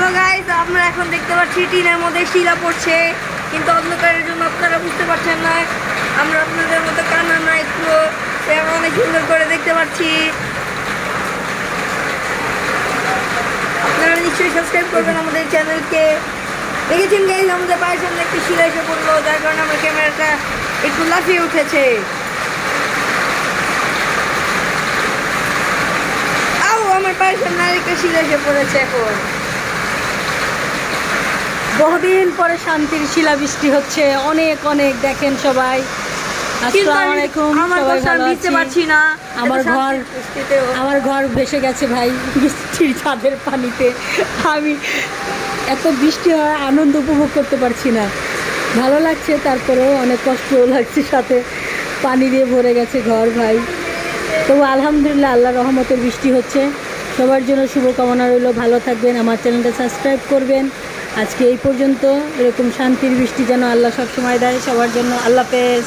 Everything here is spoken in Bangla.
হ্যালো গাইস, আমরা এখন দেখতে পাচ্ছি টিনের মধ্যে শিলা পড়ছে, কিন্তু অন্ধকারের জন্য আপনারা বুঝতে পারছেন না। আমরা আপনাদের মতো কান্না না, একটু অনেক সুন্দর করে দেখতে পাচ্ছি। আপনারা নিশ্চয়ই সাবস্ক্রাইব করবেন আমাদের চ্যানেলকে। দেখেছেন গাইস, আমাদের পায়ের সামনে একটি শিলা এসে পড়লো, যার কারণে আমার ক্যামেরাটা একটু লাফিয়ে উঠেছে। আমার পায়ের সামনে আরেকটা শিলা এসে পড়েছে। এখন বহুদিন পরে শান্তির শিলাবৃষ্টি হচ্ছে, অনেক অনেক। দেখেন সবাই, আসসালামু আলাইকুম। সবাই ভালো আছি না? আমার ঘর ভেসে গেছে ভাই বৃষ্টির ছাদের পানিতে। আমি এত বৃষ্টি হয় আনন্দ উপভোগ করতে পারছি না। ভালো লাগছে, তারপরেও অনেক কষ্টও লাগছে, সাথে পানি দিয়ে ভরে গেছে ঘর ভাই। তবু আলহামদুলিল্লাহ, আল্লাহর রহমতের বৃষ্টি হচ্ছে। সবার জন্য শুভকামনা রইল, ভালো থাকবেন, আমার চ্যানেলটা সাবস্ক্রাইব করবেন। আজকে এই পর্যন্ত। এরকম শান্তির বৃষ্টি যেন আল্লাহ সবসময় দেয় সবার জন্য। আল্লাহ হাফেজ।